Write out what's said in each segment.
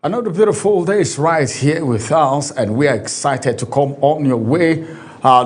Another beautiful day is right here with us, and we are excited to come on your way.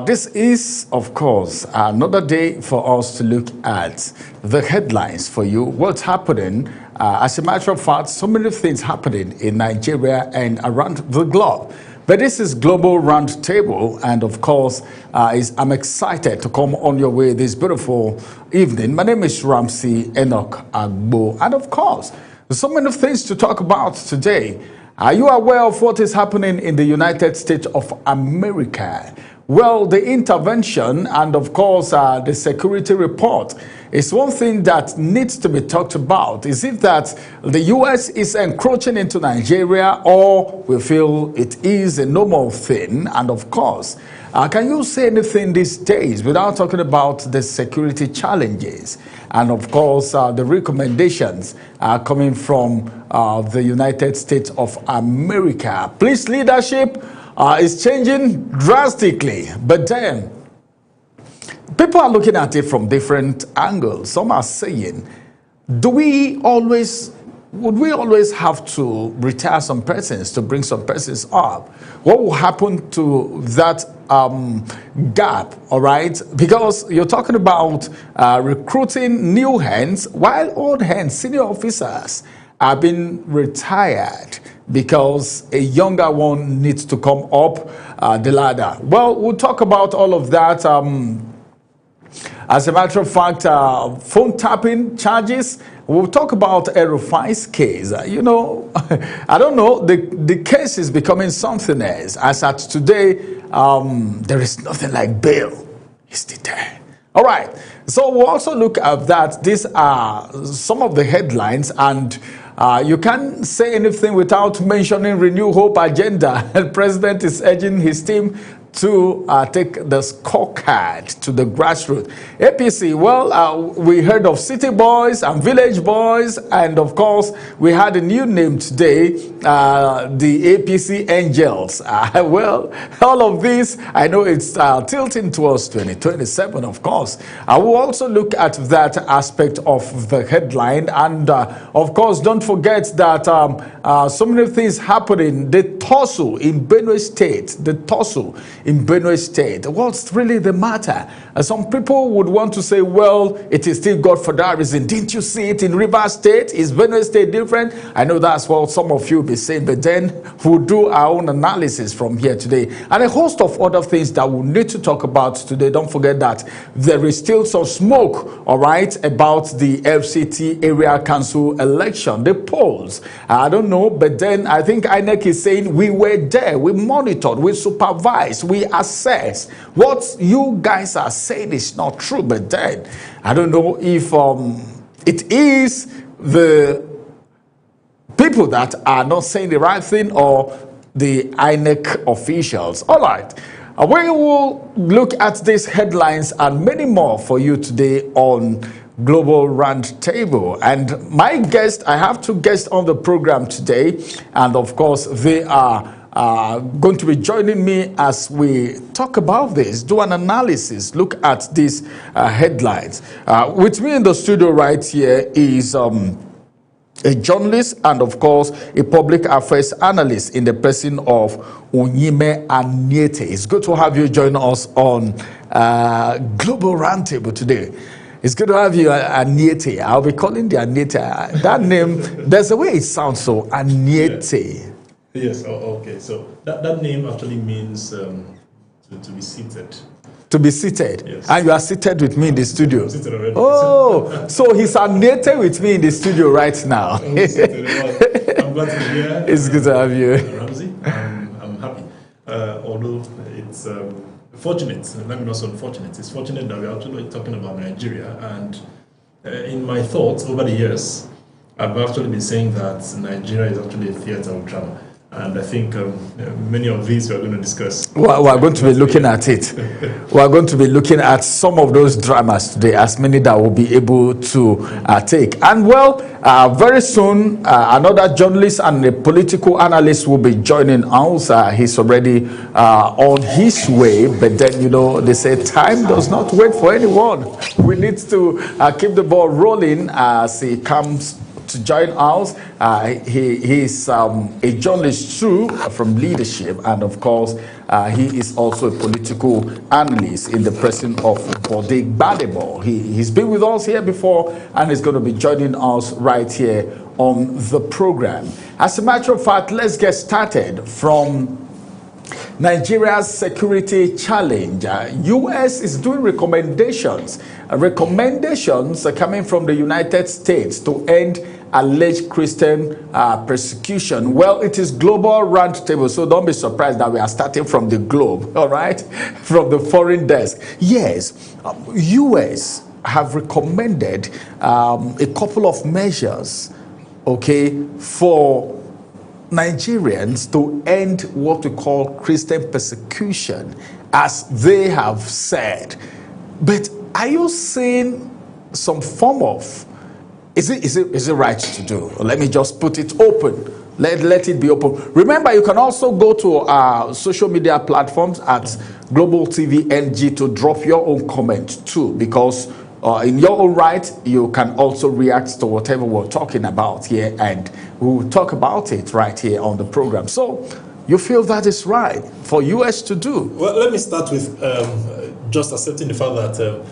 This is, of course, another day for us to look at the headlines for you. What's happening? As a matter of fact, so many things happening in Nigeria and around the globe. But this is Global Roundtable, and of course, I'm excited to come on your way this beautiful evening. My name is Ramsey Enoch Agbo, and of course, so many things to talk about today. Are you aware of what is happening in the United States of America? Well, the intervention and, of course, the security report is one thing that needs to be talked about. Is it that the U.S. is encroaching into Nigeria, or we feel it is a normal thing? And, of course, can you say anything these days without talking about the security challenges? And, of course, the recommendations are coming from the United States of America. Police leadership is changing drastically, but then people are looking at it from different angles. Some are saying, would we always have to retire some persons to bring some persons up? What will happen to that gap, all right? Because you're talking about recruiting new hands, while old hands, senior officers, have been retired because a younger one needs to come up the ladder. Well, we'll talk about all of that. As a matter of fact, phone tapping charges. We'll talk about Erufai's case. You know, I don't know, the case is becoming something else. As at today, there is nothing like bail. He's still there. All right, so we'll also look at that. These are some of the headlines, and you can't say anything without mentioning Renew Hope agenda. The president is urging his team to take the scorecard to the grassroots. APC, well, we heard of city boys and village boys, and of course, we had a new name today, the APC Angels. Well, all of this, I know it's tilting towards 2027, of course. I will also look at that aspect of the headline, and of course, don't forget that so many things happening. The tussle in Benue State, in Benue State. What's really the matter? Some people would want to say, well, it is still Godfatherism. Didn't you see it in Rivers State? Is Benue State different? I know that's what some of you will be saying, but then we'll do our own analysis from here today. And a host of other things that we need to talk about today. Don't forget that there is still some smoke, all right, about the FCT area council election. The polls, I don't know, but then I think INEC is saying we were there, we monitored, we supervised, we assessed. What you guys are saying is not true, but then I don't know if it is the people that are not saying the right thing or the INEC officials. All right. We will look at these headlines and many more for you today on Global Roundtable. And my guest, I have two guests on the program today, and of course they are going to be joining me as we talk about this, do an analysis, look at these headlines. With me in the studio right here is a journalist and, of course, a public affairs analyst in the person of Onyime Anyete. It's good to have you join us on Global Roundtable today. It's good to have you, Anyete. I'll be calling the Anyete. That name, there's a way it sounds so, Anyete. Yeah. Yes, okay. So that name actually means to be seated. To be seated. Yes. And you are seated with me in the studio. I'm seated already. Oh, so he's Anyete with me in the studio right now. I'm glad to be here. It's good to have you. Ramsey, I'm happy. Although it's fortunate, let me not say unfortunate, it's fortunate that we're actually talking about Nigeria. And in my thoughts over the years, I've actually been saying that Nigeria is actually a theater of drama. And I think many of these we're going to discuss. Well, we're going to be looking at it. We're going to be looking at some of those dramas today, as many that we'll be able to take. And well, very soon, another journalist and a political analyst will be joining us. He's already on his way. But then, you know, they say time does not wait for anyone. We need to keep the ball rolling as he comes to join us. He's a journalist too from Leadership, and of course, he is also a political analyst in the person of Bode Gbadebo. He's been with us here before, and he's going to be joining us right here on the program. As a matter of fact, let's get started from Nigeria's security challenge. U.S. is doing recommendations. Recommendations are coming from the United States to end alleged Christian persecution. Well, it is global roundtable, so don't be surprised that we are starting from the globe, all right? From the foreign desk. Yes, U.S. have recommended a couple of measures, okay, for Nigerians to end what we call Christian persecution, as they have said. But are you seeing some form of, is it right to do? Let me just put it open. Let it be open. Remember, you can also go to our social media platforms at Global TV NG to drop your own comment too, because in your own right, you can also react to whatever we're talking about here, and we'll talk about it right here on the program. So, you feel that is right for US to do? Well, let me start with just accepting the fact that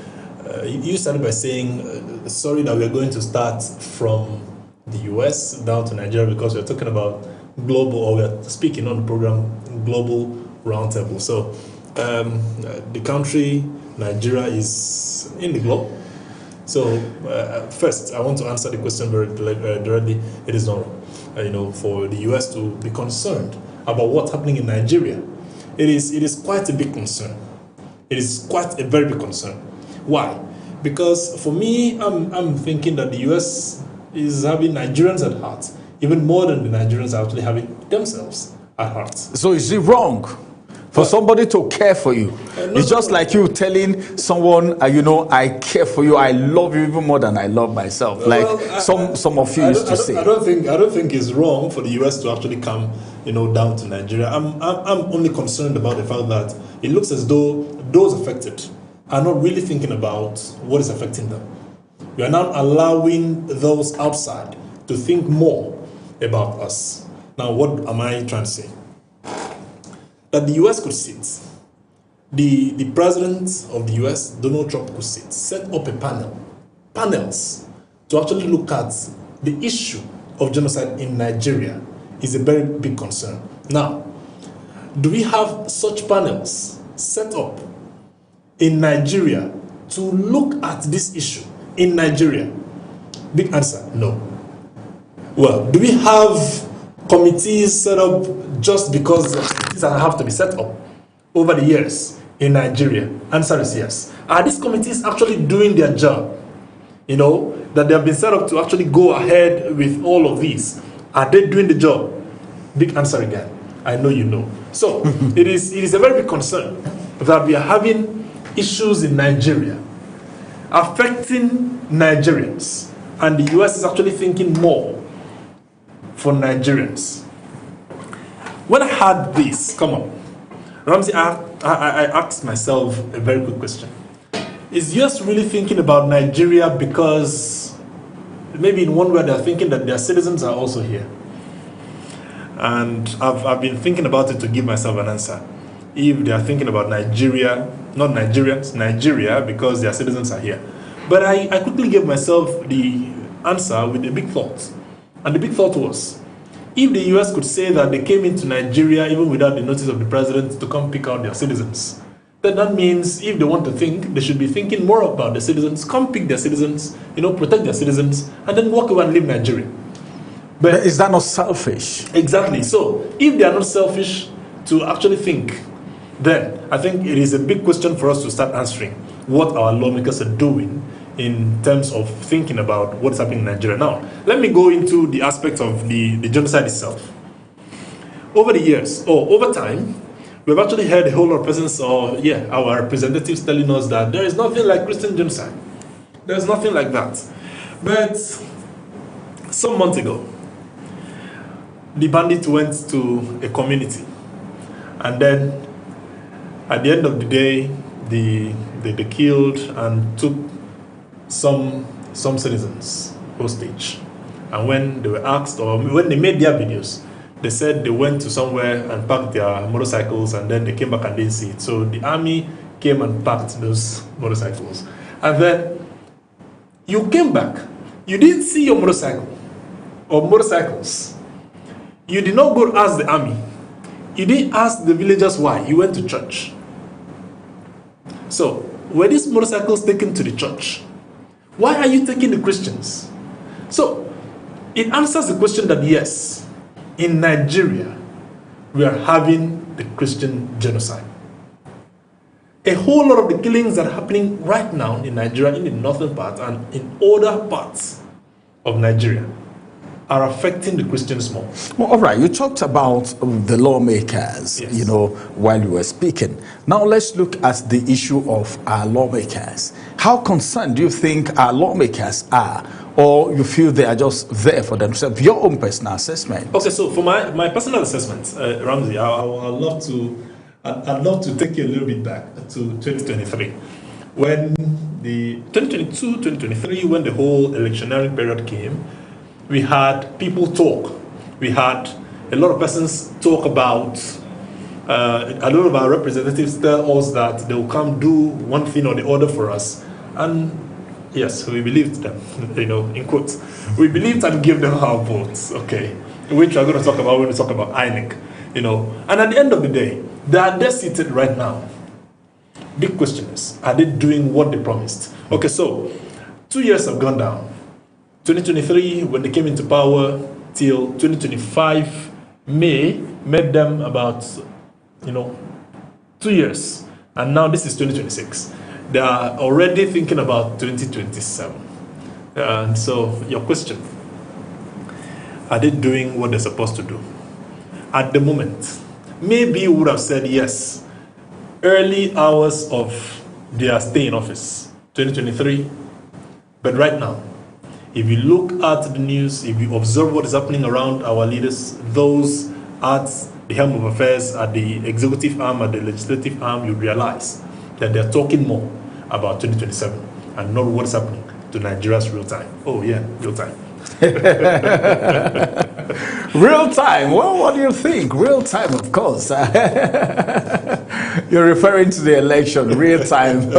you started by saying, sorry that we're going to start from the US down to Nigeria because we're talking about global, or we're speaking on the program, Global Roundtable. So, the country, Nigeria, is in the globe. So first, I want to answer the question very directly. It is not wrong, for the US to be concerned about what's happening in Nigeria. It is quite a big concern. It is quite a very big concern. Why? Because for me, I'm thinking that the US is having Nigerians at heart, even more than the Nigerians are actually having themselves at heart. So is it wrong for somebody to care for you? It's just like you telling someone, I care for you, I love you even more than I love myself. Some of you used to say. I don't think it's wrong for the US to actually come, down to Nigeria. I'm only concerned about the fact that it looks as though those affected are not really thinking about what is affecting them. We are now allowing those outside to think more about us. Now, what am I trying to say? That the US could sit, the president of the US, Donald Trump, could sit, set up panels to actually look at the issue of genocide in Nigeria is a very big concern. Now, do we have such panels set up in Nigeria to look at this issue in Nigeria? Big answer, no. Well, do we have committees set up just because committees have to be set up over the years in Nigeria? Answer is yes. Are these committees actually doing their job? That they have been set up to actually go ahead with all of these. Are they doing the job? Big answer again. I know you know. So it is a very big concern that we are having issues in Nigeria affecting Nigerians, and the US is actually thinking more for Nigerians. When I heard this, come on, Ramsey, I asked myself a very quick question. Is US really thinking about Nigeria because maybe in one way they're thinking that their citizens are also here? And I've been thinking about it to give myself an answer. If they are thinking about Nigeria, not Nigerians, Nigeria, because their citizens are here. But I quickly gave myself the answer with a big thought. And the big thought was, if the US could say that they came into Nigeria even without the notice of the president to come pick out their citizens, then that means if they want to think, they should be thinking more about the citizens, come pick their citizens, protect their citizens, and then walk away and leave Nigeria. But is that not selfish? Exactly. So if they are not selfish to actually think, then I think it is a big question for us to start answering what our lawmakers are doing in terms of thinking about what's happening in Nigeria. Now, let me go into the aspect of the genocide itself. Over the years, or over time, we've actually heard a whole lot of persons, our representatives telling us that there is nothing like Christian genocide. There's nothing like that. But some months ago, the bandits went to a community, and then at the end of the day, they killed and took some citizens hostage. And when they were asked, or when they made their videos, they said they went to somewhere and parked their motorcycles, and then they came back and didn't see it. So the army came and parked those motorcycles. And then you came back, you didn't see your motorcycle or motorcycles. You did not go ask the army. You didn't ask the villagers why. You went to church. So, were these motorcycles taken to the church? Why are you taking the Christians? So, it answers the question that yes, in Nigeria, we are having the Christian genocide. A whole lot of the killings that are happening right now in Nigeria, in the northern part and in other parts of Nigeria, are affecting the Christians more. Well, all right, you talked about the lawmakers, Yes. you know, while you were speaking. Now let's look at the issue of our lawmakers. How concerned do you think our lawmakers are, or you feel they are just there for themselves? Your own personal assessment. Okay, so for my personal assessment, Ramsey, I'd love to take you a little bit back to 2023. When the 2022, 2023, when the whole electionary period came, we had people talk. We had a lot of persons talk about, a lot of our representatives tell us that they will come do one thing or the other for us. And yes, we believed them, you know, in quotes. We believed and gave them our votes, okay, which we're going to talk about when we talk about INEC, you know. And at the end of the day, they are there seated right now. Big question is, are they doing what they promised? Okay, so 2 years have gone down. 2023, when they came into power, till 2025, May, made them about, you know, 2 years. And now this is 2026. They are already thinking about 2027. And so, your question, are they doing what they're supposed to do? At the moment, maybe you would have said yes, early hours of their stay in office, 2023. But right now, if you look at the news, if you observe what is happening around our leaders, those at the helm of affairs, at the executive arm, at the legislative arm, you realize that they're talking more about 2027 and not what's happening to Nigeria's real time. Oh yeah, real time. Real time. Well, what do you think? Real time, of course. You're referring to the election, real time.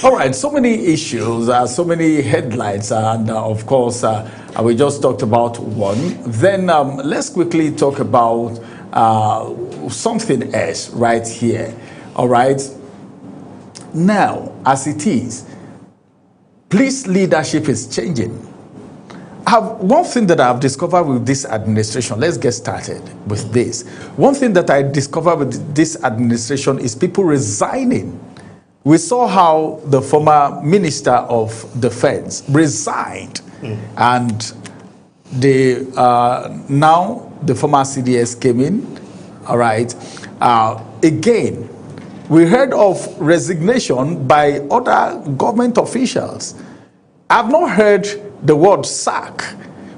All right, so many issues, so many headlines, and of course, we just talked about one. Then let's quickly talk about something else right here. All right. Now, as it is, police leadership is changing. One thing that I've discovered with this administration, let's get started with this. One thing that I discovered with this administration is people resigning. We saw how the former Minister of Defense resigned, and now the former CDS came in. All right. Again, we heard of resignation by other government officials. I've not heard the word sack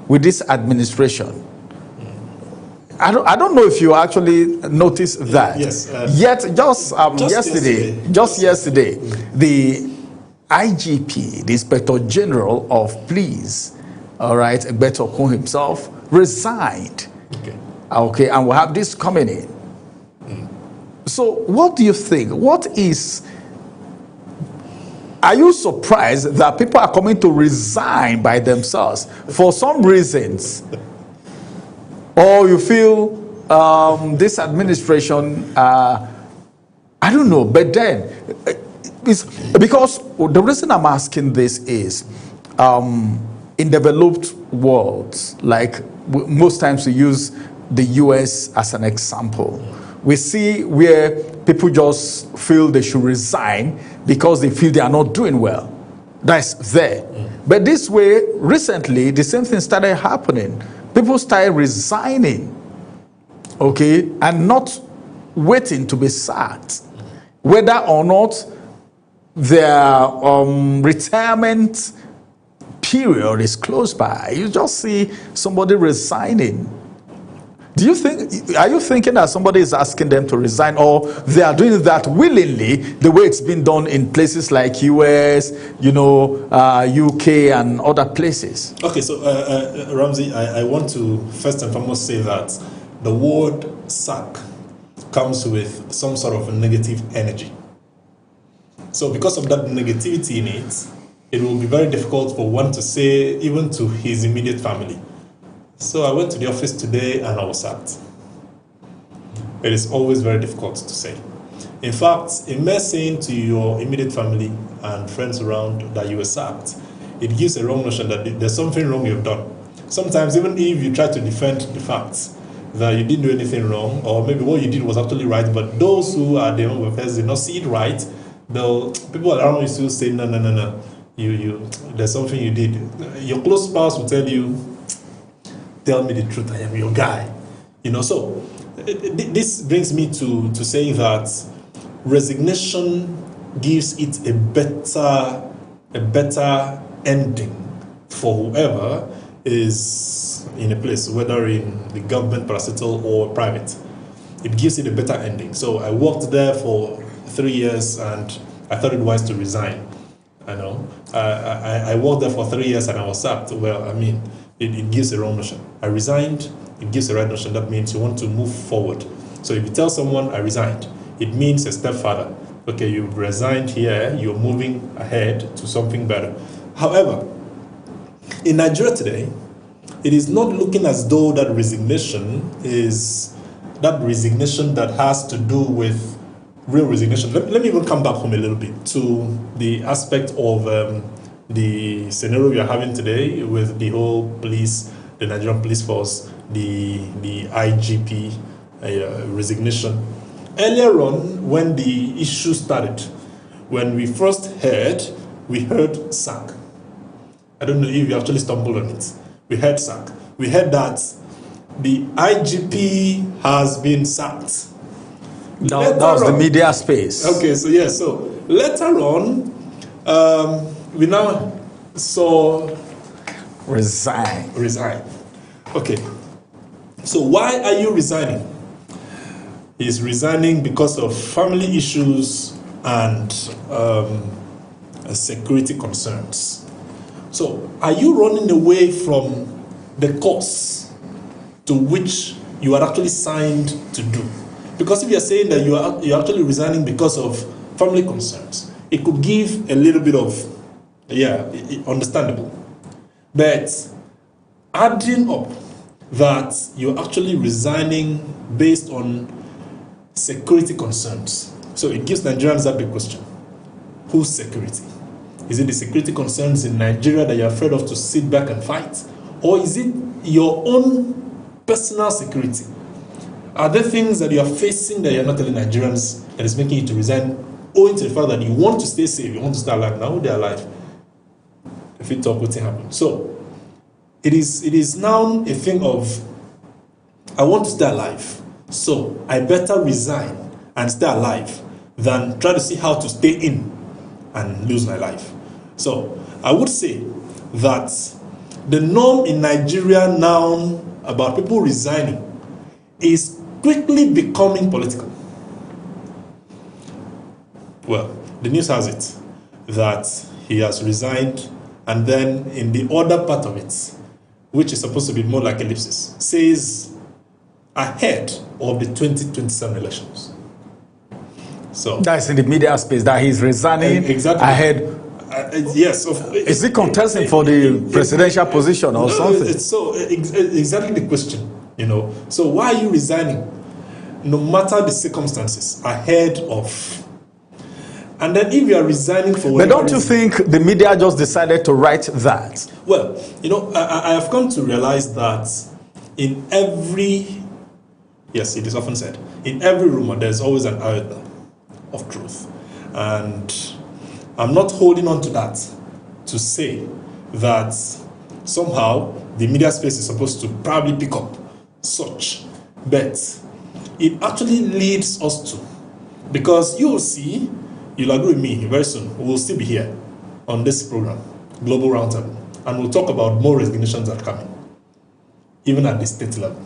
with this administration. I don't know if you actually noticed that. Yes. Yet, just yesterday, the IGP, the Inspector General of Police, all right, Egbeto Okun himself, resigned. Okay, and we'll have this coming in. So, what do you think? Are you surprised that people are coming to resign by themselves for some reasons? Or you feel this administration, I don't know, but then, it's because the reason I'm asking this is, in developed worlds, like most times we use the US as an example, we see where people just feel they should resign because they feel they are not doing well. That's there. But this way, recently, the same thing started happening. People started resigning, okay, and not waiting to be sacked, whether or not their retirement period is close by. You just see somebody resigning Do you think, are you thinking that somebody is asking them to resign, or they are doing that willingly, the way it's been done in places like US, UK and other places? Okay, so Ramsey, I want to first and foremost say that the word sack comes with some sort of a negative energy. So because of that negativity in it, it will be very difficult for one to say, even to his immediate family. So I went to the office today and I was sacked. It is always very difficult to say. In fact, in mere saying to your immediate family and friends around that you were sacked, it gives a wrong notion that there's something wrong you've done. Sometimes even if you try to defend the facts that you didn't do anything wrong, or maybe what you did was actually right, but those who are the wrong affairs did not see it right, people around you still say, no, there's something you did. Your close spouse will tell you, tell me the truth, I am your guy. So this brings me to saying that resignation gives it a better ending for whoever is in a place, whether in the government, parastatal, or private. It gives it a better ending. So I worked there for 3 years and I thought it wise to resign. I worked there for 3 years and I was sacked. Well, it gives a wrong notion. I resigned, it gives a right notion. That means you want to move forward. So if you tell someone I resigned, it means a step further. Okay, you've resigned here, you're moving ahead to something better. However, in Nigeria today, it is not looking as though that resignation is that resignation that has to do with real resignation. Let me even come back home a little bit to the aspect of the scenario we are having today with the whole police, the Nigerian police force, the IGP resignation. Earlier on, when the issue started, when we first heard, we heard sack. I don't know if you actually stumbled on it. We heard sack. We heard that the IGP has been sacked. That was the media space. Okay, so later on, we now saw resign. Okay, so why are you resigning? He's resigning because of family issues and security concerns. So are you running away from the cause to which you are actually signed to do? Because if you're saying that you're actually resigning because of family concerns, it could give a little bit of, understandable. But adding up that you're actually resigning based on security concerns. So it gives Nigerians that big question. Whose security? Is it the security concerns in Nigeria that you're afraid of to sit back and fight? Or is it your own personal security? Are there things that you are facing that you're not telling Nigerians that is making you to resign, owing to the fact that you want to stay safe, you want to stay alive? Now they're alive. If you talk, what happened? So it is now a thing of, I want to stay alive, so I better resign and stay alive than try to see how to stay in and lose my life. So I would say that the norm in Nigeria now about people resigning is quickly becoming political. Well, the news has it that he has resigned, and then in the other part of it, which is supposed to be more like ellipsis, says ahead of the 2027 elections. So that's in the media space that he's resigning exactly ahead. Yes. Is he contesting for the presidential position or something? It's so exactly the question. So why are you resigning, no matter the circumstances, ahead of? And then if you are resigning for whatever but don't you think the media just decided to write that? Well, I have come to realize that in every, yes, it is often said, in every rumor there's always an iota of truth. And I'm not holding on to that to say that somehow the media space is supposed to probably pick up such, but it actually leads us to, because you'll see, you'll agree with me very soon, we'll still be here on this program, Global Roundtable, and we'll talk about more resignations that are coming, even at the state level.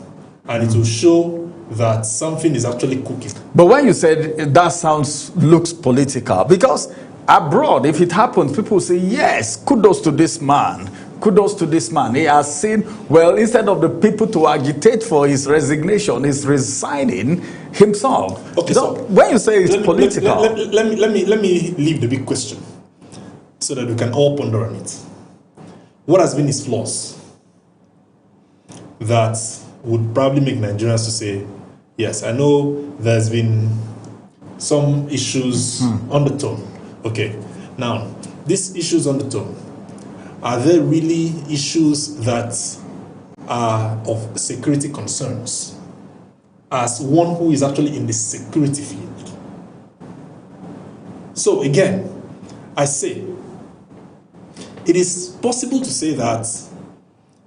and it will show that something is actually cooking. But when you said that looks political, because abroad, if it happens, people say, yes, kudos to this man. Kudos to this man. He has seen, well, instead of the people to agitate for his resignation, he's resigning himself. Okay, so when you say it's political... Let me leave the big question so that we can all ponder on it. What has been his flaws that would probably make Nigerians to say, yes, I know there's been some issues on the tone. Okay, now, these issues on the tone, are there really issues that are of security concerns as one who is actually in the security field? So again, I say, it is possible to say that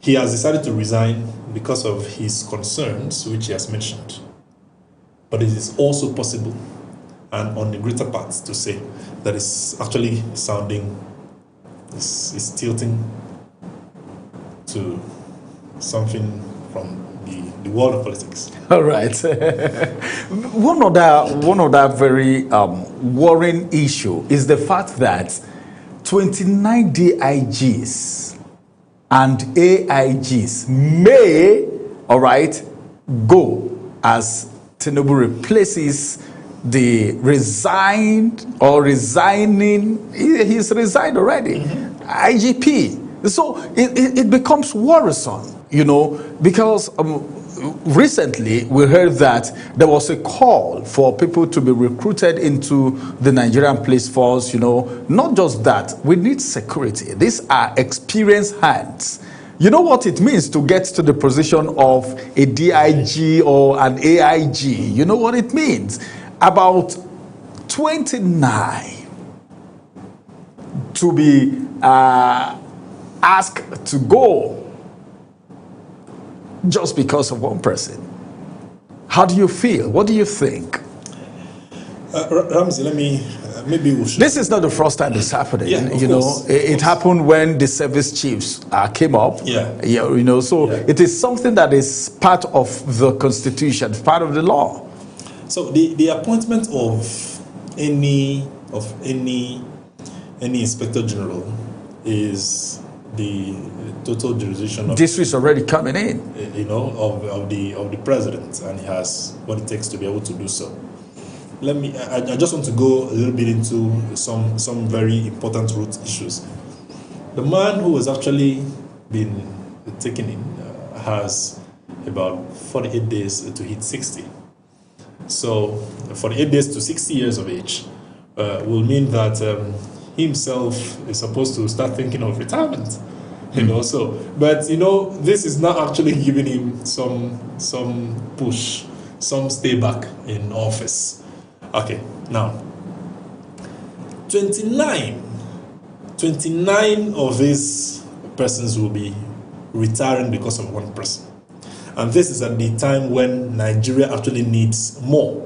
he has decided to resign because of his concerns, which he has mentioned. But it is also possible, and on the greater part, to say that it's actually sounding, is tilting to something from the world of politics. All right. One other very worrying issue is the fact that 29 DIGs and AIGs may, all right, go as Tinubu replaces the resigned or resigning, he's resigned already, IGP. So it becomes worrisome, you know, because recently we heard that there was a call for people to be recruited into the Nigerian police force, you know. Not just that, we need security. These are experienced hands. You know what it means to get to the position of a DIG or an AIG? You know what it means? About 29 to be asked to go just because of one person. How do you feel? What do you think? Ramsey, let me, maybe we should... This is not the first time it's happening. Yeah, you know, it happened when the service chiefs came up. Yeah. You know, so it is something that is part of the constitution, part of the law. So the appointment of any inspector general is the total jurisdiction of this is already coming in, you know, of the president, and he has what it takes to be able to do so. I just want to go a little bit into some very important root issues. The man who has actually been taken in has about 48 days to hit 60. So 48 days to 60 years of age will mean that he himself is supposed to start thinking of retirement. You know, so, but you know, this is not actually giving him some push, some stay back in office. Okay, now 29 of these persons will be retiring because of one person. And this is at the time when Nigeria actually needs more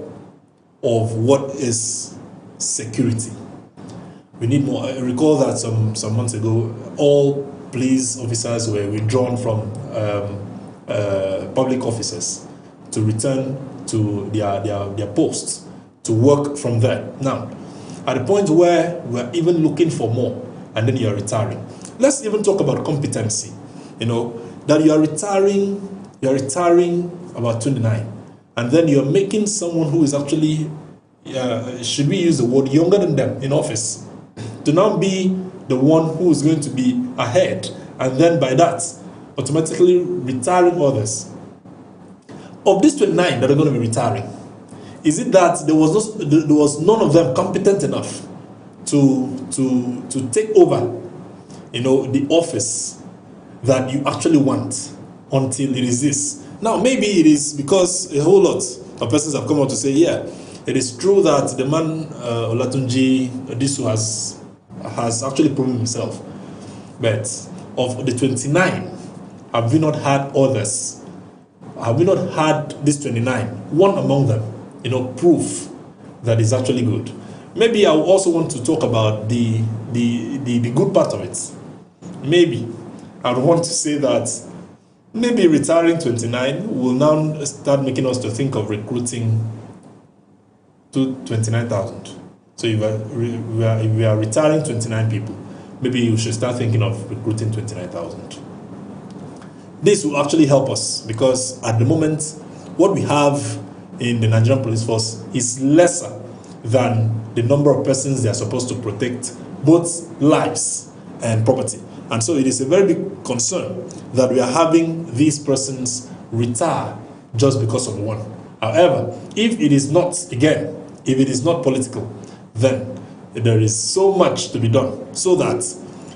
of what is security. We need more. I recall that some months ago, all police officers were withdrawn from public offices to return to their posts to work from there. Now, at the point where we're even looking for more, and then you're retiring. Let's even talk about competency. You know, that you're retiring about 29, and then you're making someone who is actually, should we use the word, younger than them in office, to now be the one who is going to be ahead, and then by that, automatically retiring others. Of these 29 that are going to be retiring, is it that there was none of them competent enough to take over, you know, the office that you actually want until it is this? Now, maybe it is because a whole lot of persons have come out to say, yeah, it is true that the man Olatunji Disu has actually proven himself. But of the 29, have we not had others? Have we not had this 29, one among them, you know, proof that is actually good? Maybe I also want to talk about the good part of it. Maybe I would want to say that maybe retiring 29 will now start making us to think of recruiting to 29,000. So if we are retiring 29 people, maybe you should start thinking of recruiting 29,000. This will actually help us because at the moment, what we have in the Nigerian police force is lesser than the number of persons they are supposed to protect, both lives and property. And so it is a very big concern that we are having these persons retire just because of one. However, if it is not, again, if it is not political, then there is so much to be done. So that,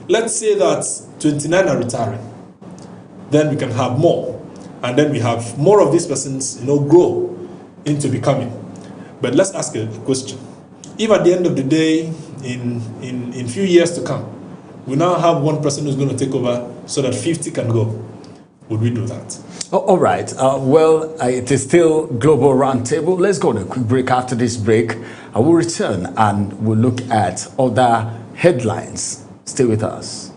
let's say that 29 are retiring, then we can have more. And then we have more of these persons, grow into becoming. But let's ask a question. If at the end of the day, in few years to come, we now have one person who's going to take over so that 50 can go, would we do that? Oh, all right. It is still Global Roundtable. Let's go on a quick break. After this break, I will return and we'll look at other headlines. Stay with us.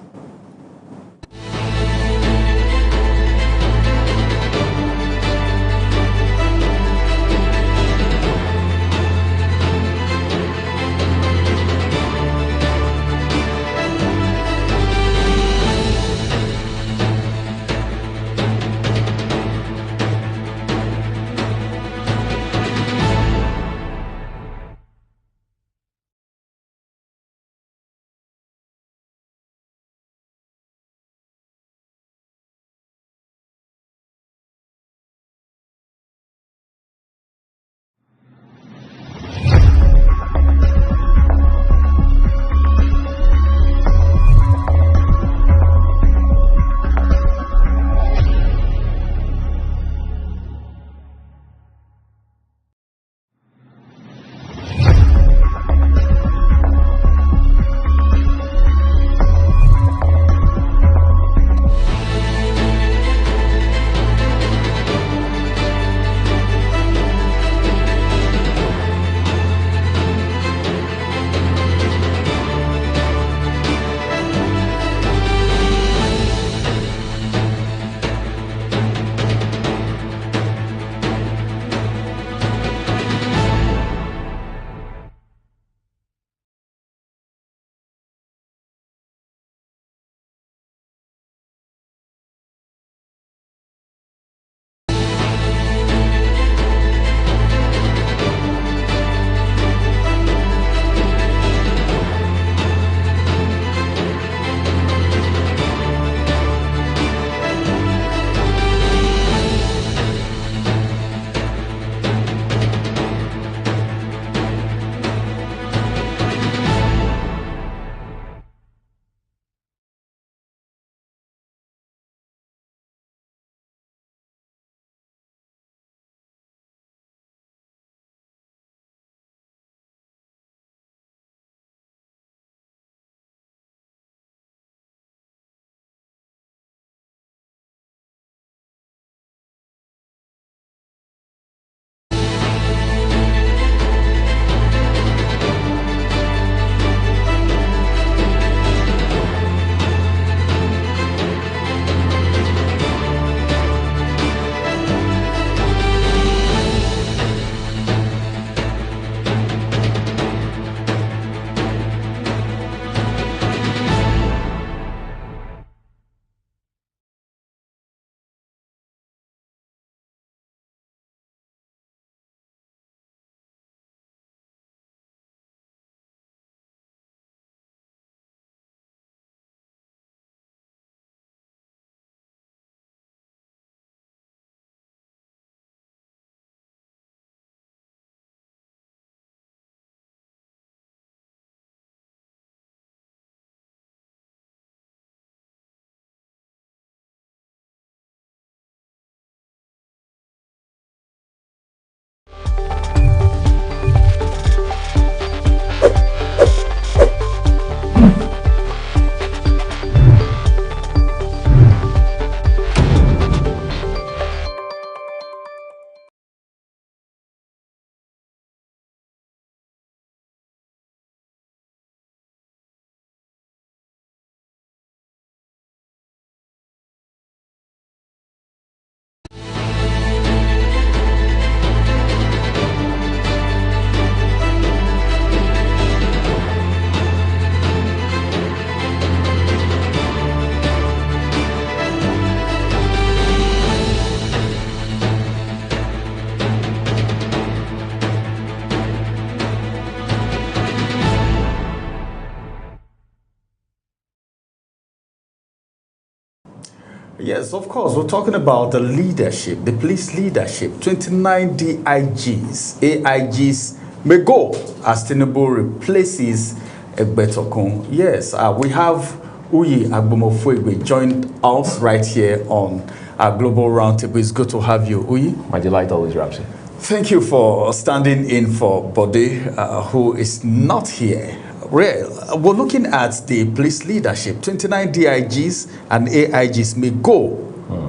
Yes, of course. We're talking about the leadership, the police leadership. 29 DIGs, AIGs may go as Tinubu replaces Egbetokun. Yes, we have Uyi Agbomofuegbe joined us right here on our Global Roundtable. It's good to have you, Uyi. My delight always, Ramsey. Thank you for standing in for Bode, who is not here. Well, we're looking at the police leadership. 29 DIGs and AIGs may go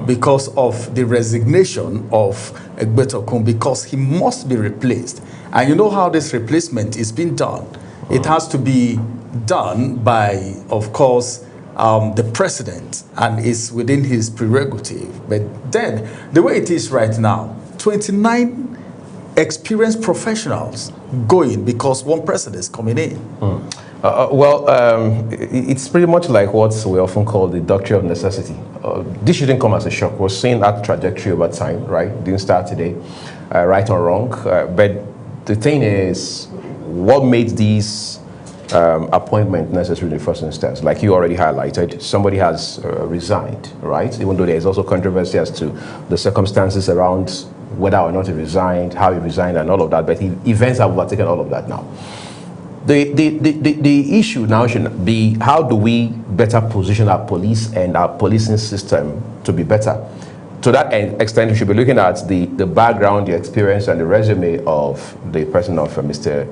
because of the resignation of Egbetokun, because he must be replaced. And you know how this replacement is being done. It has to be done by, of course, the president, and is within his prerogative. But then, the way it is right now, 29 experienced professionals going because one person is coming in. It's pretty much like what we often call the doctrine of necessity. This shouldn't come as a shock. We're seeing that trajectory over time, right? It didn't start today, right or wrong. But the thing is, what made these appointment necessary in the first instance? Like you already highlighted, somebody has resigned, right? Even though there is also controversy as to the circumstances around whether or not he resigned, how he resigned, and all of that. But events have overtaken all of that now. The issue now should be, how do we better position our police and our policing system to be better? To that extent, we should be looking at the background, the experience, and the resume of the person of Mr.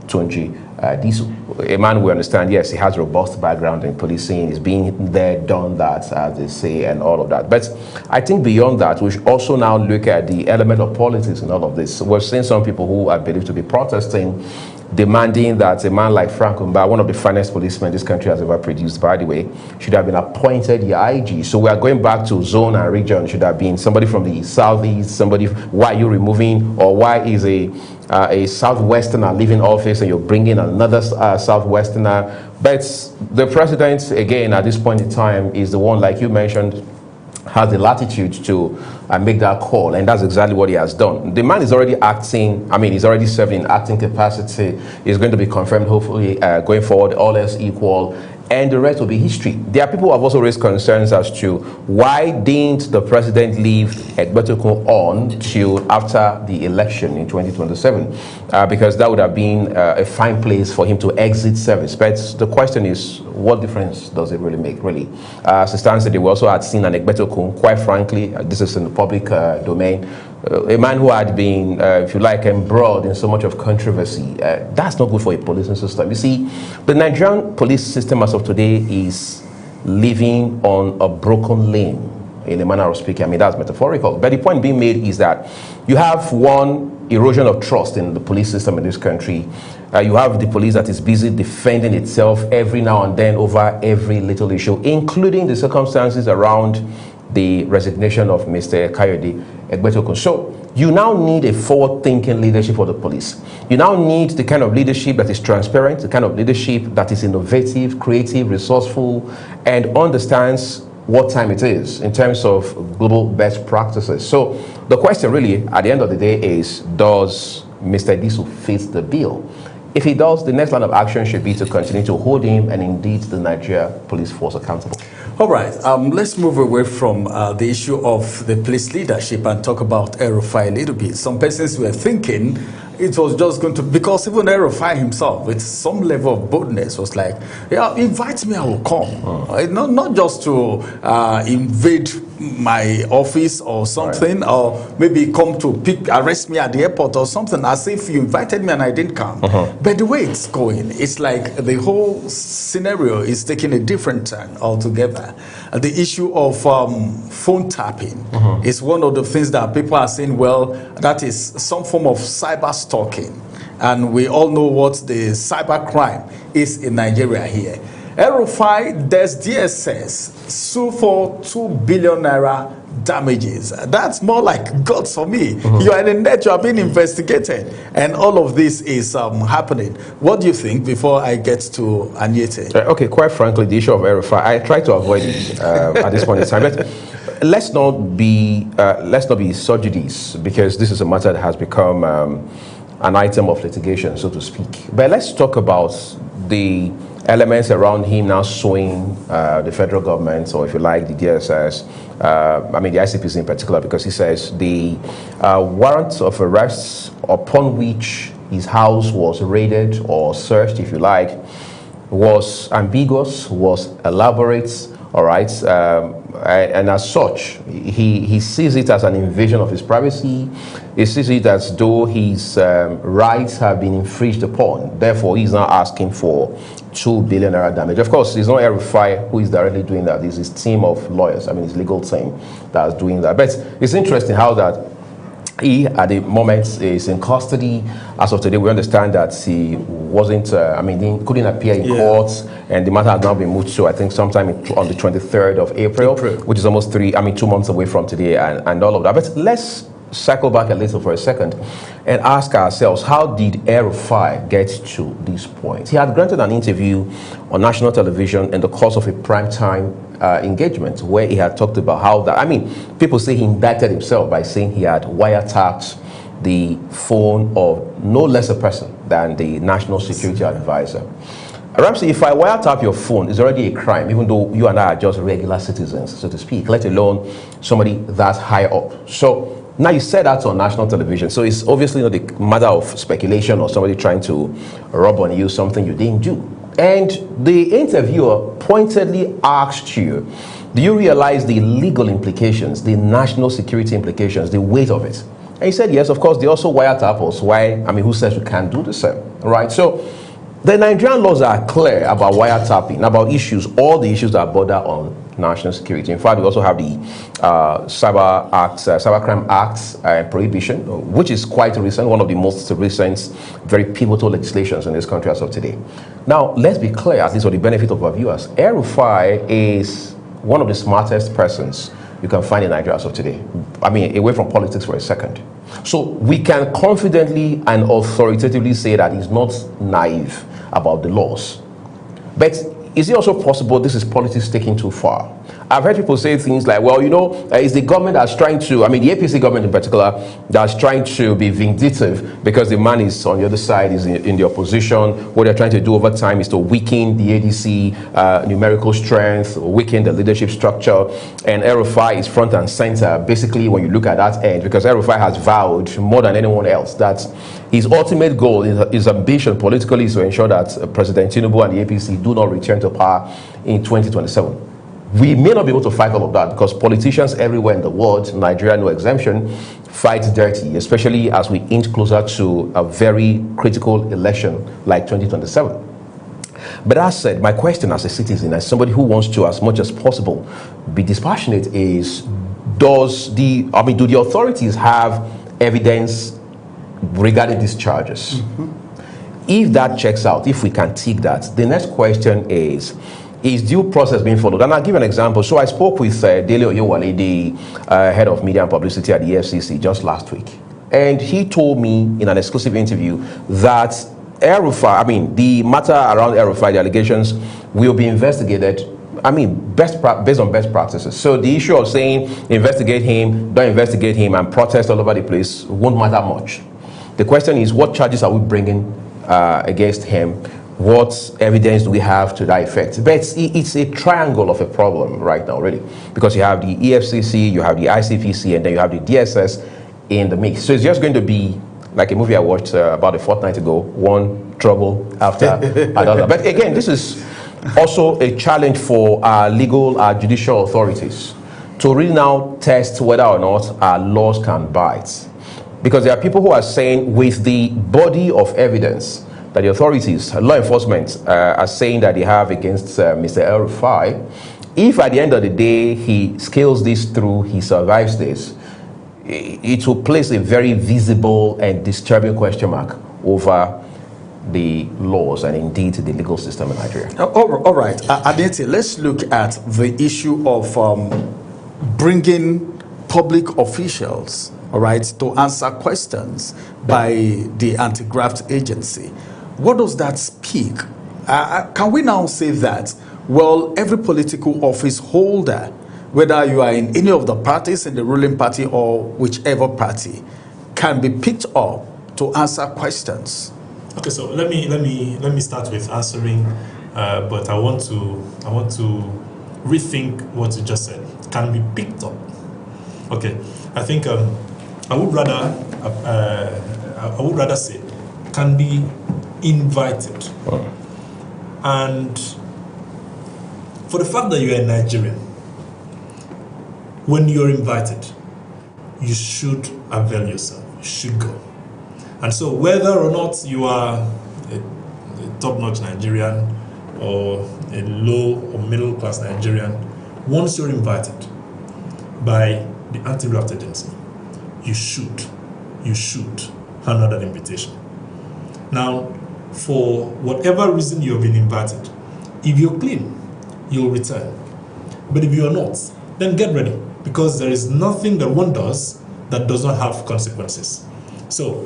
Tunji Disu. A man we understand, yes, he has robust background in policing, he's been there, done that, as they say, and all of that. But I think beyond that, we should also now look at the element of politics in all of this. We're seeing some people who are believed to be protesting, demanding that a man like Frank Umba, one of the finest policemen this country has ever produced, by the way, should have been appointed the IG. So we are going back to zone and region. Should have been somebody from the southeast, somebody, why are you removing, or why is a southwesterner leaving office and you're bringing another southwesterner? But the president, again, at this point in time, is the one, like you mentioned, has the latitude to make that call, and that's exactly what he has done. The man is already acting, he's already serving in acting capacity. He's going to be confirmed, hopefully, going forward, all else equal, and the rest will be history. There are people who have also raised concerns as to why didn't the president leave Egbetokun on till after the election in 2027, because that would have been a fine place for him to exit service. But the question is, what difference does it really make, really? As it stands today, we also had seen an Egbetokun, quite frankly, this is in the public domain, a man who had been, if you like, embroiled in so much of controversy. That's not good for a policing system. You see, the Nigerian police system as of today is living on a broken limb, in a manner of speaking. That's metaphorical. But the point being made is that you have one, erosion of trust in the police system in this country. You have the police that is busy defending itself every now and then over every little issue, including the circumstances around the resignation of Mr. Kayode Egbetokun. So you now need a forward-thinking leadership for the police. You now need the kind of leadership that is transparent, the kind of leadership that is innovative, creative, resourceful, and understands what time it is in terms of global best practices. So the question really, at the end of the day, is, does Mr. Disu fit the bill? If he does, the next line of action should be to continue to hold him and indeed the Nigeria police force accountable. All right, let's move away from the issue of the police leadership and talk about El-Rufai a little bit. Some persons were thinking it was just going to, because even El-Rufai himself, with some level of boldness, was like, yeah, invite me, I will come. Not just to invade my office or something, right, or maybe come to arrest me at the airport or something, as if you invited me and I didn't come. But the way it's going, it's like the whole scenario is taking a different turn altogether. The issue of phone tapping is one of the things that people are saying, well, that is some form of cyber stalking. And we all know what the cyber crime is in Nigeria here. El-Rufai, there's DSS, sue for 2 billion naira damages. That's more like God for me. You are in the net, you are being investigated, and all of this is happening. What do you think before I get to Anyete? Okay, quite frankly, the issue of El-Rufai, I try to avoid it at this point in time. But let's not be prejudice, because this is a matter that has become an item of litigation, so to speak. But let's talk about the elements around him now suing the federal government, or if you like, the DSS, I mean the ICPC in particular, because he says the warrant of arrest upon which his house was raided or searched, if you like, was ambiguous, was elaborate, all right, and as such, he sees it as an invasion of his privacy. He sees it as though his rights have been infringed upon. Therefore, he's now asking for 2 billion naira damage. Of course, it's not RFI who is directly doing that. It's his team of lawyers, I mean his legal team that's doing that. But it's interesting how that he, at the moment, is in custody. As of today, we understand that he wasn't, I mean, he couldn't appear in court, and the matter has now been moved to, I think, sometime on the 23rd of April, which is almost 2 months away from today, and all of that. But let's circle back a little for a second and ask ourselves, how did El-Rufai get to this point? He had granted an interview on national television in the course of a primetime engagement where he had talked about how that, I mean, people say he indicted himself by saying he had wiretapped the phone of no less a person than the National Security Advisor. Ramsey, if I wiretap your phone, it's already a crime, even though you and I are just regular citizens, so to speak, let alone somebody that high up. So now you said that on national television, so it's obviously not a matter of speculation or somebody trying to rub on you something you didn't do. And the interviewer pointedly asked you, do you realize the legal implications, the national security implications, the weight of it? And he said, yes, of course, they also wiretap us. Why? I mean, who says we can't do the same, right? So the Nigerian laws are clear about wiretapping, about issues, all the issues that border on national security. In fact, we also have the Cybercrime Act prohibition, which is quite recent, one of the most recent, very pivotal legislations in this country as of today. Now, let's be clear, at least for the benefit of our viewers, El-Rufai is one of the smartest persons you can find in Nigeria as of today. I mean, away from politics for a second. So we can confidently and authoritatively say that he's not naive about the laws. But is it also possible this is politics taking too far? I've heard people say things like, well, you know, it's the government that's trying to, I mean, the APC government in particular, that's trying to be vindictive because the man is on the other side, is in the opposition. What they're trying to do over time is to weaken the ADC numerical strength, weaken the leadership structure. And El-Rufai is front and center, basically, when you look at that end, because El-Rufai has vowed more than anyone else that his ultimate goal, his ambition politically, is to ensure that President Tinubu and the APC do not return to power in 2027. We may not be able to fight all of that because politicians everywhere in the world, Nigeria no exemption, fight dirty, especially as we inch closer to a very critical election like 2027. But as said, my question as a citizen, as somebody who wants to, as much as possible, be dispassionate is, do the authorities have evidence regarding these charges? If that checks out, if we can tick that, the next question is due process being followed? And I'll give an example. So I spoke with Dele Oyewale, the head of media and publicity at the FCC just last week. And he told me in an exclusive interview that El-Rufai, I mean, the matter around El-Rufai, the allegations, will be investigated, I mean, based on best practices. So the issue of saying investigate him, don't investigate him, and protest all over the place won't matter much. The question is, what charges are we bringing against him? What evidence do we have to that effect? But it's a triangle of a problem right now, really, because you have the EFCC, you have the ICPC, and then you have the DSS in the mix. So it's just going to be like a movie I watched about a fortnight ago, one trouble after another. But again, this is also a challenge for our legal, our judicial authorities to really now test whether or not our laws can bite. Because there are people who are saying with the body of evidence that the authorities, law enforcement, are saying that they have against Mr. El-Rufai, if at the end of the day he scales this through, he survives this, it will place a very visible and disturbing question mark over the laws and indeed the legal system in Nigeria. All right, Aditi, let's look at the issue of bringing public officials, all right, to answer questions by the anti-graft agency. What does that speak? Can we now say that, well, every political office holder, whether you are in any of the parties, in the ruling party or whichever party, can be picked up to answer questions? Okay, so let me start with answering but I want to rethink what you just said. Can be picked up. Okay, I think I would rather say can be invited. And for the fact that you are a Nigerian, when you're invited, you should avail yourself. You should go. And so whether or not you are a top-notch Nigerian or a low or middle-class Nigerian, once you're invited by the anti-graft agency, you should honor that invitation. Now, for whatever reason you have been invited, if you're clean, you'll return. But if you're not, then get ready, because there is nothing that one does that does not have consequences. So,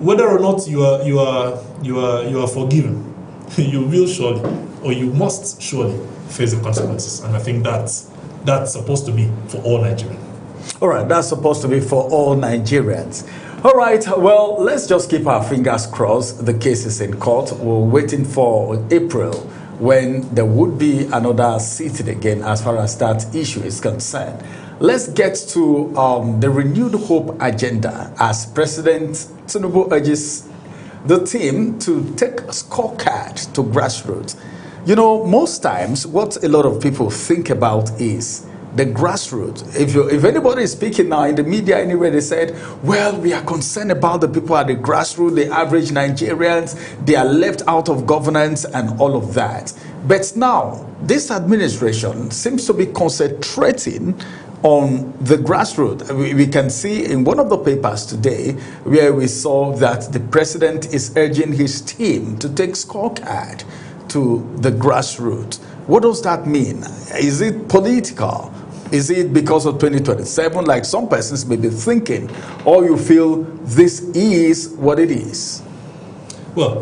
whether or not you are forgiven, you will surely, or you must surely face the consequences. And I think that's supposed to be for all Nigerians. All right, that's supposed to be for all Nigerians. All right, well, let's just keep our fingers crossed. The case is in court. We're waiting for April when there would be another sitting again as far as that issue is concerned. Let's get to the renewed hope agenda as President Tinubu urges the team to take a scorecard to grassroots. You know, most times what a lot of people think about is the grassroots. If anybody is speaking now in the media anywhere, they said, well, we are concerned about the people at the grassroots, the average Nigerians, they are left out of governance and all of that. But now, this administration seems to be concentrating on the grassroots. We can see in one of the papers today where we saw that the president is urging his team to take scorecard to the grassroots. What does that mean? Is it political? Is it because of 2027, like some persons may be thinking, or you feel this is what it is? Well,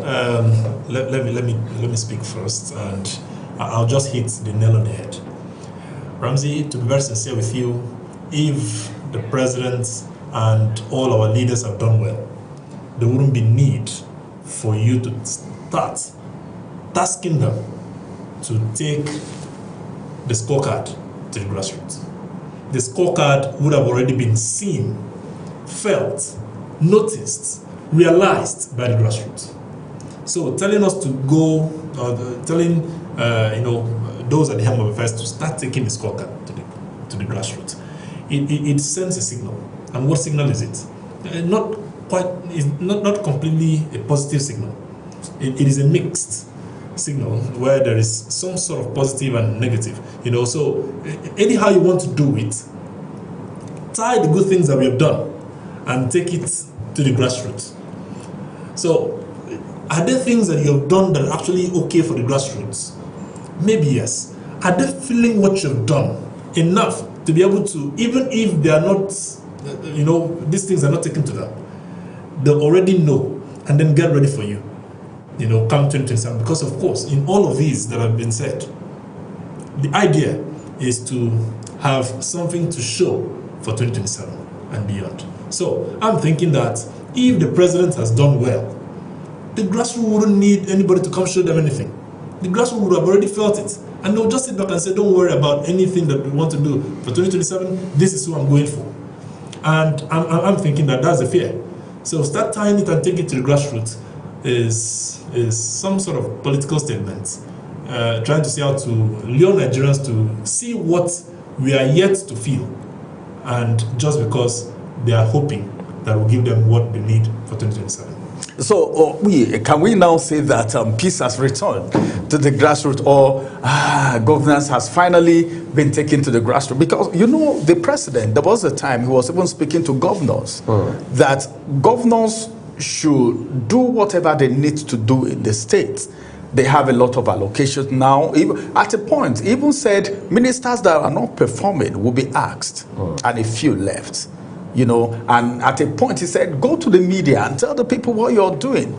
let me speak first, and I'll just hit the nail on the head. Ramsey, to be very sincere with you, if the president and all our leaders have done well, there wouldn't be need for you to start tasking them to take the scorecard to the grassroots. The scorecard would have already been seen, felt, noticed, realized by the grassroots. So telling us to go, telling those at the helm of affairs to start taking the scorecard to the grassroots, it sends a signal. And what signal is it? Not completely a positive signal. It is a mixed signal where there is some sort of positive and negative. So anyhow you want to do it, tie the good things that we have done and take it to the grassroots. So are there things that you have done that are actually okay for the grassroots? Maybe yes. Are they feeling what you've done enough to be able to, even if they are not, these things are not taken to them, they already know and then get ready for you, come 2027. Because of course, in all of these that have been said, the idea is to have something to show for 2027 and beyond. So I'm thinking that if the president has done well, the grassroots wouldn't need anybody to come show them anything. The grassroots would have already felt it. And they'll just sit back and say, don't worry about anything that we want to do. For 2027, this is who I'm going for. And I'm thinking that that's a fear. So start tying it and take it to the grassroots is some sort of political statement, trying to see how to lure Nigerians to see what we are yet to feel. And just because they are hoping that will give them what they need for 2027. So can we now say that peace has returned to the grassroots, or governance has finally been taken to the grassroots? Because, the president, there was a time he was even speaking to governors that governors should do whatever they need to do in the state. They have a lot of allocations now. Even, at a point, he even said ministers that are not performing will be axed, and a few left. And at a point he said, go to the media and tell the people what you're doing.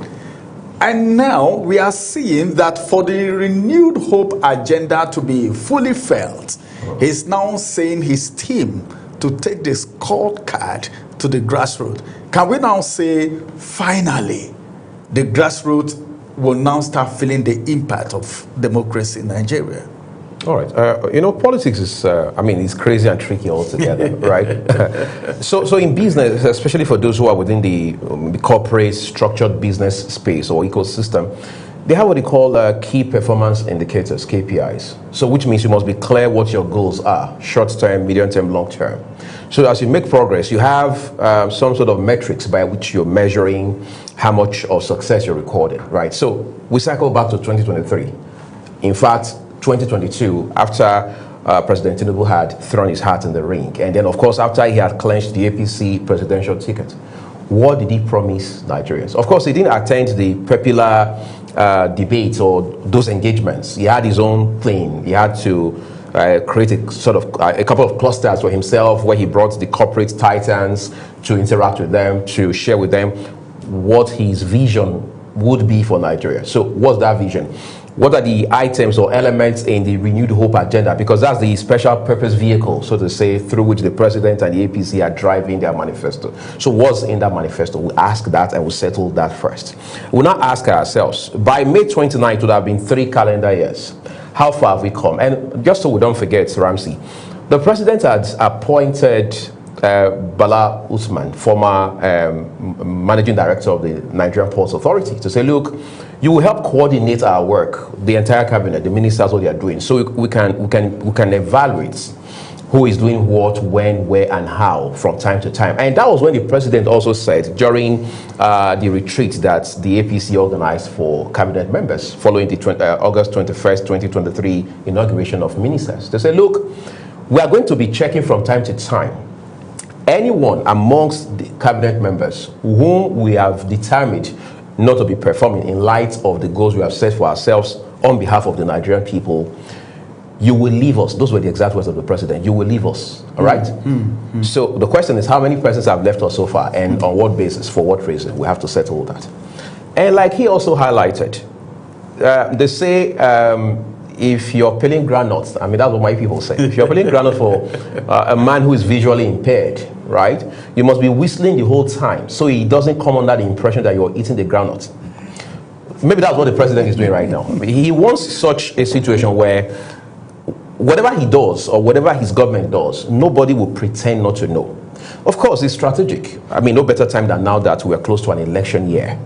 And now we are seeing that for the renewed hope agenda to be fully felt, he's now saying his team to take this scorecard to the grassroots. Can we now say, finally, the grassroots will now start feeling the impact of democracy in Nigeria? All right. You know, politics is, I mean, it's crazy and tricky altogether, right? So in business, especially for those who are within the corporate structured business space or ecosystem, they have what they call key performance indicators, KPIs. So which means you must be clear what your goals are, short-term, medium-term, long-term. So as you make progress, you have some sort of metrics by which you're measuring how much of success you're recording, right? So we cycle back to 2023. In fact, 2022, after President Tinubu had thrown his hat in the ring, and then of course after he had clinched the APC presidential ticket, what did he promise Nigerians? Of course, he didn't attend the popular debates or those engagements. He had his own plane. He had to create a sort of a couple of clusters for himself where he brought the corporate titans to interact with them, to share with them what his vision would be for Nigeria. So what's that vision? What are the items or elements in the Renewed Hope agenda? Because that's the special purpose vehicle, so to say, through which the president and the APC are driving their manifesto. So what's in that manifesto? We ask that and we settle that first. We'll now ask ourselves, by May 29th, it would have been 3 calendar years. How far have we come? And just so we don't forget, Ramsey, the president had appointed Bala Usman, former managing director of the Nigerian Ports Authority, to say, look, you will help coordinate our work, the entire cabinet, the ministers, what they are doing, so we can evaluate who is doing what, when, where, and how from time to time. And that was when the president also said during the retreat that the APC organized for cabinet members following the August 21st, 2023 inauguration of ministers. They said, look, we are going to be checking from time to time anyone amongst the cabinet members whom we have determined not to be performing in light of the goals we have set for ourselves on behalf of the Nigerian people. You will leave us. Those were the exact words of the president. You will leave us. All right? So the question is, how many persons have left us so far, and on what basis, for what reason? We have to settle that. And like he also highlighted, they say if you're peeling groundnuts, I mean, that's what my people say. If you're peeling groundnuts for a man who is visually impaired, right, you must be whistling the whole time so he doesn't come under the impression that you're eating the groundnuts. Maybe that's what the president is doing right now. He wants such a situation where whatever he does or whatever his government does, nobody will pretend not to know. Of course, it's strategic. I mean, no better time than now that we are close to an election year.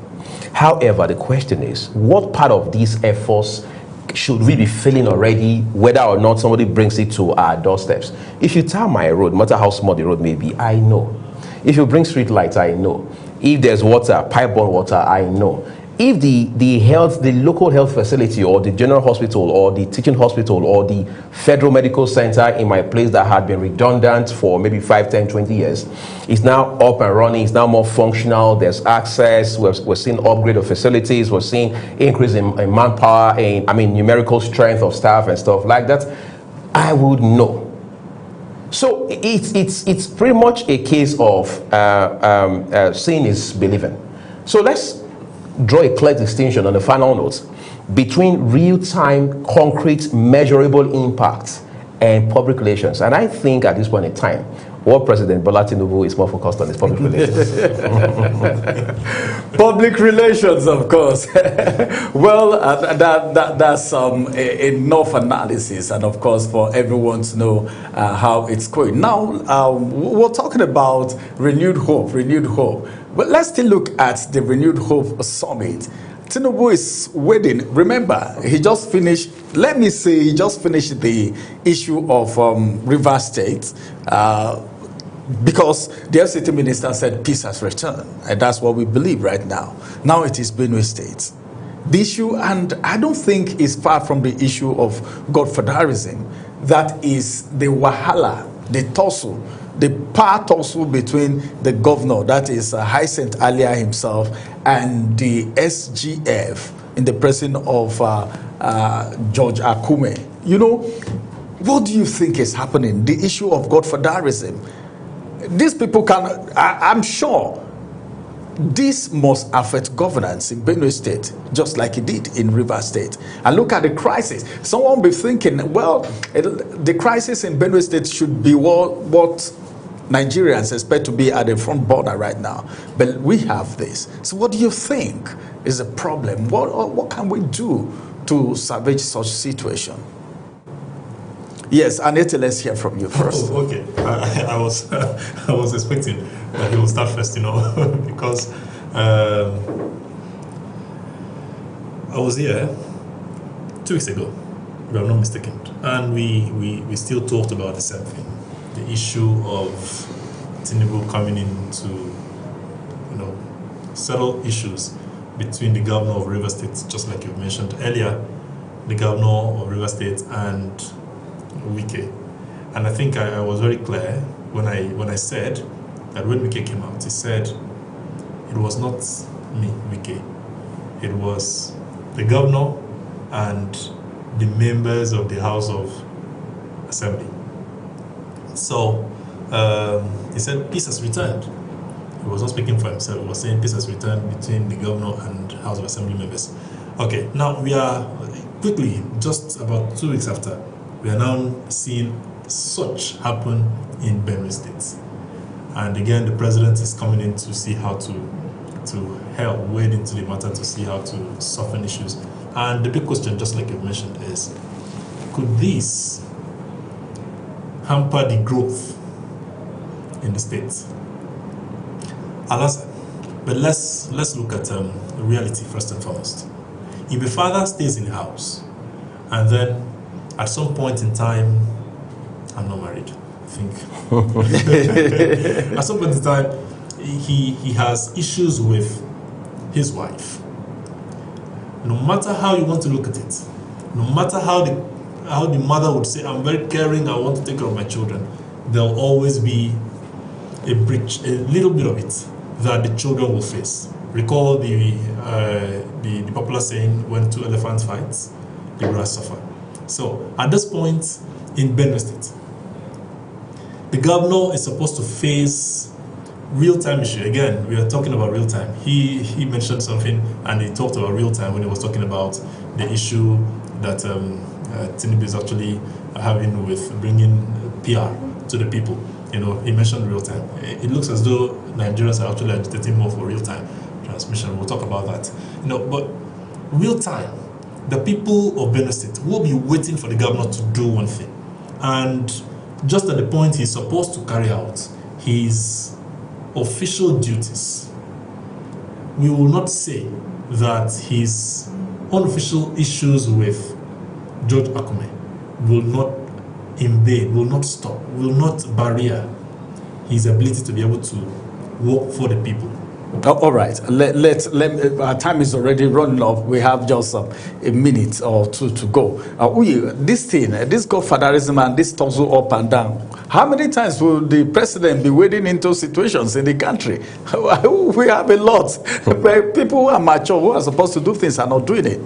However, the question is, what part of these efforts should we be feeling already, whether or not somebody brings it to our doorsteps? If you tar my road, no matter how small the road may be, I know. If you bring street lights, I know. If there's water, pipe-borne water, I know. If the local health facility or the general hospital or the teaching hospital or the federal medical center in my place that had been redundant for maybe 5, 10, 20 years is now up and running, it's now more functional, there's access, we're seeing upgrade of facilities, we're seeing increase in manpower, numerical strength of staff and stuff like that, I would know. So it's pretty much a case of seeing is believing. So let's draw a clear distinction on the final note between real-time, concrete, measurable impact and public relations. And I think at this point in time, what President Bola Tinubu is more focused on is public relations. Public relations, of course. Well, that's enough analysis, and of course, for everyone to know how it's going. Now, we're talking about renewed hope. But let's still look at the Renewed Hope Summit. Tinubu is waiting. Remember, he just finished the issue of Rivers State, because the FCT minister said peace has returned, and that's what we believe right now. Now it is Benue State. The issue, and I don't think is far from the issue of godfatherism, that is the wahala, the tussle, the power tussle between the governor, that is Hyacinth Alia himself, and the SGF in the person of George Akume. You know, what do you think is happening? The issue of godfatherism. These people I'm sure this must affect governance in Benue State, just like it did in Rivers State. And look at the crisis. Someone will be thinking, well, the crisis in Benue State should be what Nigerians expect to be at the front border right now, but we have this. So what do you think is a problem? What can we do to salvage such situation? Yes, Anette, let's hear from you first. Oh, okay. I was expecting that he will start first, because I was here 2 weeks ago, if I'm not mistaken, and we still talked about the same thing, the issue of Tinubu coming in to, settle issues between the governor of Rivers State, just like you mentioned earlier, the governor of Rivers State and Wike. And I think I was very clear when I said that when Wike came out, he said it was not me, Wike. It was the governor and the members of the House of Assembly. So he said peace has returned. He was not speaking for himself. He was saying peace has returned between the governor and House of Assembly members. Okay, now we are quickly, just about 2 weeks after, we are now seeing such happen in Benue State. And again, the president is coming in to see how to help wade into the matter, to see how to soften issues. And the big question, just like you mentioned, is could this hamper the growth in the state? I'll answer. But let's look at reality first and foremost. If a father stays in the house and then at some point in time, I'm not married, I think. At some point in time, he has issues with his wife. No matter how you want to look at it, no matter how the mother would say, I'm very caring, I want to take care of my children, there'll always be a breach, a little bit of it that the children will face. Recall the popular saying, when two elephants fight, the grass suffer. So at this point in Benue State, the governor is supposed to face real-time issue. Again, we are talking about real-time. He mentioned something and he talked about real-time when he was talking about the issue that Tinubu is actually having with bringing PR to the people. He mentioned real-time. It looks as though Nigerians are actually agitating more for real-time transmission. We'll talk about that. But real-time, the people of Benue State will be waiting for the governor to do one thing. And just at the point he's supposed to carry out his official duties, we will not say that his unofficial issues with George Akume will not invade, will not stop, will not barrier his ability to be able to work for the people. All right, our time is already running off. We have just a minute or two to go. This godfatherism and this tussle up and down, how many times will the president be wading into situations in the country? We have a lot. People who are mature, who are supposed to do things, are not doing it.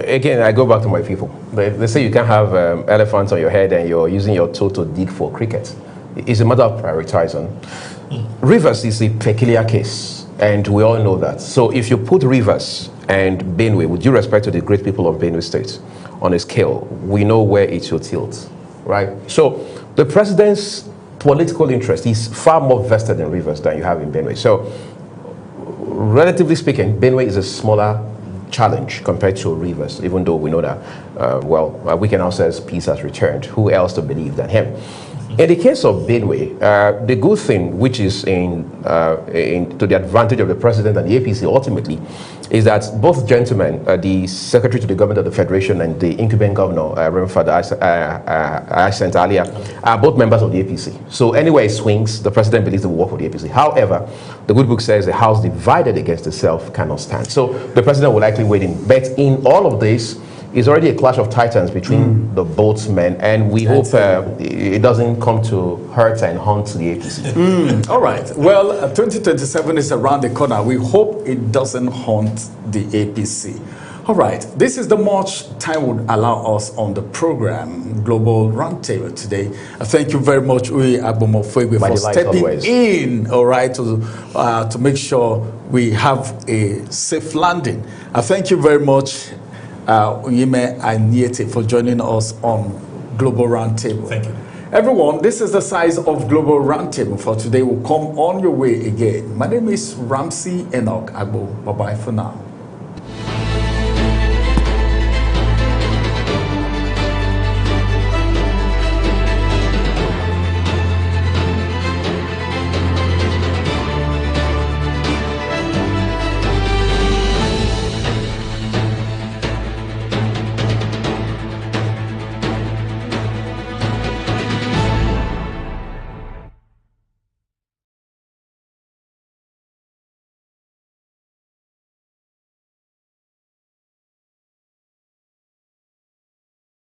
Again, I go back to my people. They say you can't have elephants on your head and you're using your toe to dig for cricket. It's a matter of prioritizing. Rivers is a peculiar case, and we all know that. So if you put Rivers and Benue, with due respect to the great people of Benue State, on a scale, we know where it will tilt, right? So the president's political interest is far more vested in Rivers than you have in Benue. So relatively speaking, Benue is a smaller challenge compared to Rivers, even though we know that, Wike now says peace has returned. Who else to believe than him? In the case of Benue, the good thing, which is to the advantage of the president and the APC ultimately, is that both gentlemen, the secretary to the government of the federation and the incumbent governor, Reverend Father I sent earlier, are both members of the APC. So anywhere it swings, the president believes they will work for the APC. However, the good book says a house divided against itself cannot stand. So the president will likely wait in. But in all of this, it's already a clash of titans between the both men, and we hope it doesn't come to hurt and haunt the APC. All right. Well, 2027 is around the corner. We hope it doesn't haunt the APC. All right. This is the much time would allow us on the program, Global Roundtable today. Thank you very much, Uyi Agbomofegbe, for stepping in, all right, to make sure we have a safe landing. Thank you very much, Uyime and Niete, for joining us on Global Roundtable. Thank you. Everyone, this is the size of Global Roundtable for today. Will come on your way again. My name is Ramsey Enoch Agbo. Bye-bye for now.